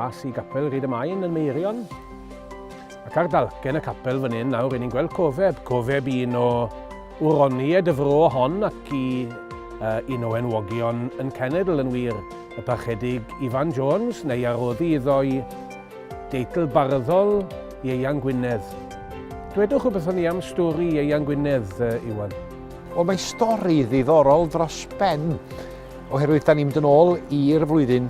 glas i gapel Rhyd y Maen yn Meirion. Ac ar dalcen y capel fan hyn nawr, ni'n gweld cofeb. Cofeb un o wroniaid y fro hon ac i un o enwogion yn cenedl yn wir. Y parchedig Ifan Jones neu aroddi iddo'i deitl barddol Ieuan Gwynedd. Dwedwch o beth o'n i am stori Ieuan Gwynedd, Iwan? Wel, mae stori ddiddorol dros ben, oherwydd da ni'n mynd yn ôl i'r flwyddyn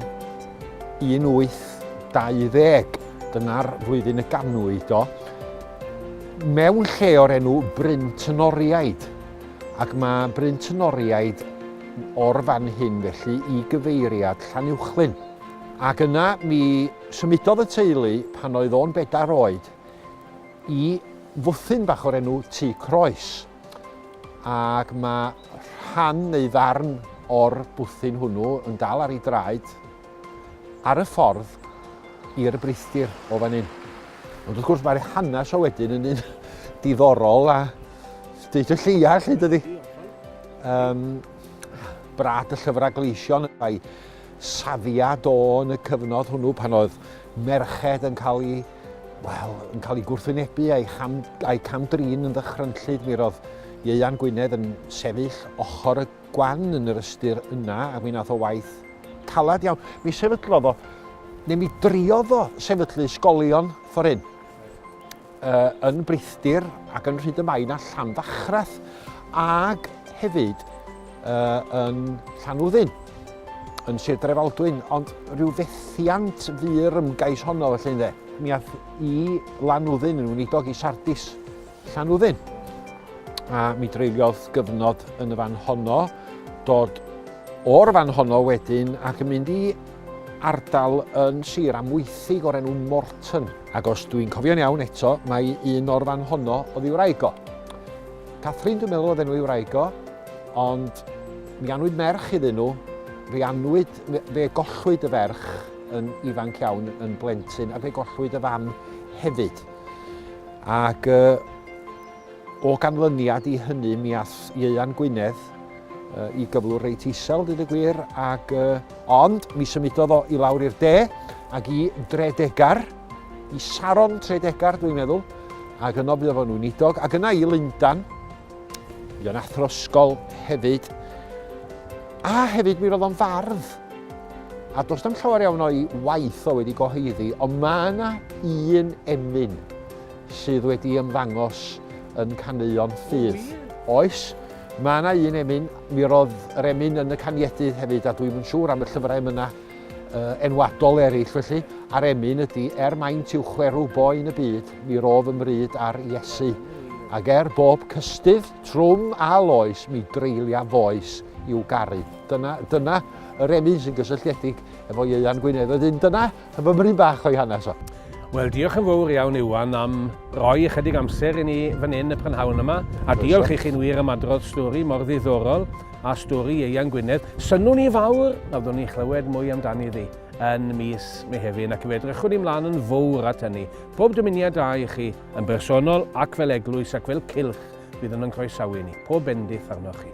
1820. Dyna'r flwyddyn y ganwyd o. Mewn lle o'r enw Bryn Tynoriaid. Ac mae Bryn Tynoriaid o'r fan hyn felly i gyfeiriad Llanuwchlyn. Ac yna mi symudodd y teulu pan oedd o'n 4 oed i fwthyn bach o'r enw Tŷ Croes. Ac mae rhan neu ddarn o'r bwthyn hwnnw yn dal ar ei draed ar y ffordd i'r brithdir o fan hyn. Ond wrth gwrs mae'r hanes o wedyn yn un diddorol a deud y lleia lle dydy. Brad y llyfrau gleision a'i safiad o yn y cyfnod hwnnw pan oedd merched yn cael ei gwrthwynebu a'i camdrin yn ddychrynllyd. Mi roedd Ieuan Gwynedd yn sefyll ochr y gwan yn yr ystyr yna a mi nath o waith calad iawn. Mi sefydlodd o, neu mi driodd o sefydlu ysgolion ffor hyn yn Brithdir ac yn Rhyd y Maen a Llanddachrath ac hefyd yn Llanwddyn yn Sir Drefaldwyn, ond rhyw fethiant fyr ymgais honno felly ynde. Mi ath i Lanwddyn yn weinidog i Sardis Llanwddyn. A mi dreuliodd gyfnod yn y fan honno, dod o'r fan honno wedyn ac yn mynd i ardal yn Sir Amwythig o'r enw Morton. Ac os dwi'n cofio'n iawn eto, mae un o'r fan honno oedd i'w wraig o. Catherine dwi'n meddwl oedd enw i'w wraig o, ond mi anwyd merch iddyn nhw, fe gollwyd y ferch yn ifanc iawn yn blentyn a fe gollwyd y fam hefyd. Ac o ganlyniad i hynny mi ath Ieuan Gwynedd i gyflwr reit isel, dweud y gwir, ond mi symudodd o i lawr i'r de ac i Dredegar, i Saron Tredegar dwi'n meddwl, ac yno bydd o'n weinidog, ac yna i Lundan, yn athro ysgol hefyd, a hefyd mi roedd o'n fardd. A does dim llawer iawn o'i waith o wedi goheiddi, ond mae yna un emyn sydd wedi ymddangos yn Caneuon Ffydd. Oes, mae yna un emyn, mi roedd yr emyn yn y Caniedydd hefyd, a dwi'n siŵr am y llyfrau yna enwadol eraill felly. A'r emyn ydy, maint yw chwerw boen y byd, mi roedd ymryd ar Iesu. Ac bob cystydd, trwm a loes, mi dreilia foes i'w garu. Dyna yr emyn sy'n gysylltiedig efo Ieuan Gwynedd. Wedyn dyna y fymryn bach o'i hanes o. Wel, diolch yn fawr iawn Iwan am roi ychydig amser i ni fan hyn y prynhawn yma. A diolch i chi'n wir am adrodd stori mor ddiddorol a stori Ieuan Gwynedd. Synwn ni fawr na fyddwn ni chlywed mwy amdani ddi yn mis Mehefin ac fe edrychwn ni mlaen yn fawr at hynny. Pob dymuniad da i chi yn bersonol ac fel eglwys ac fel cylch fydd yn croesawu ni. Pob bendith arnoch chi.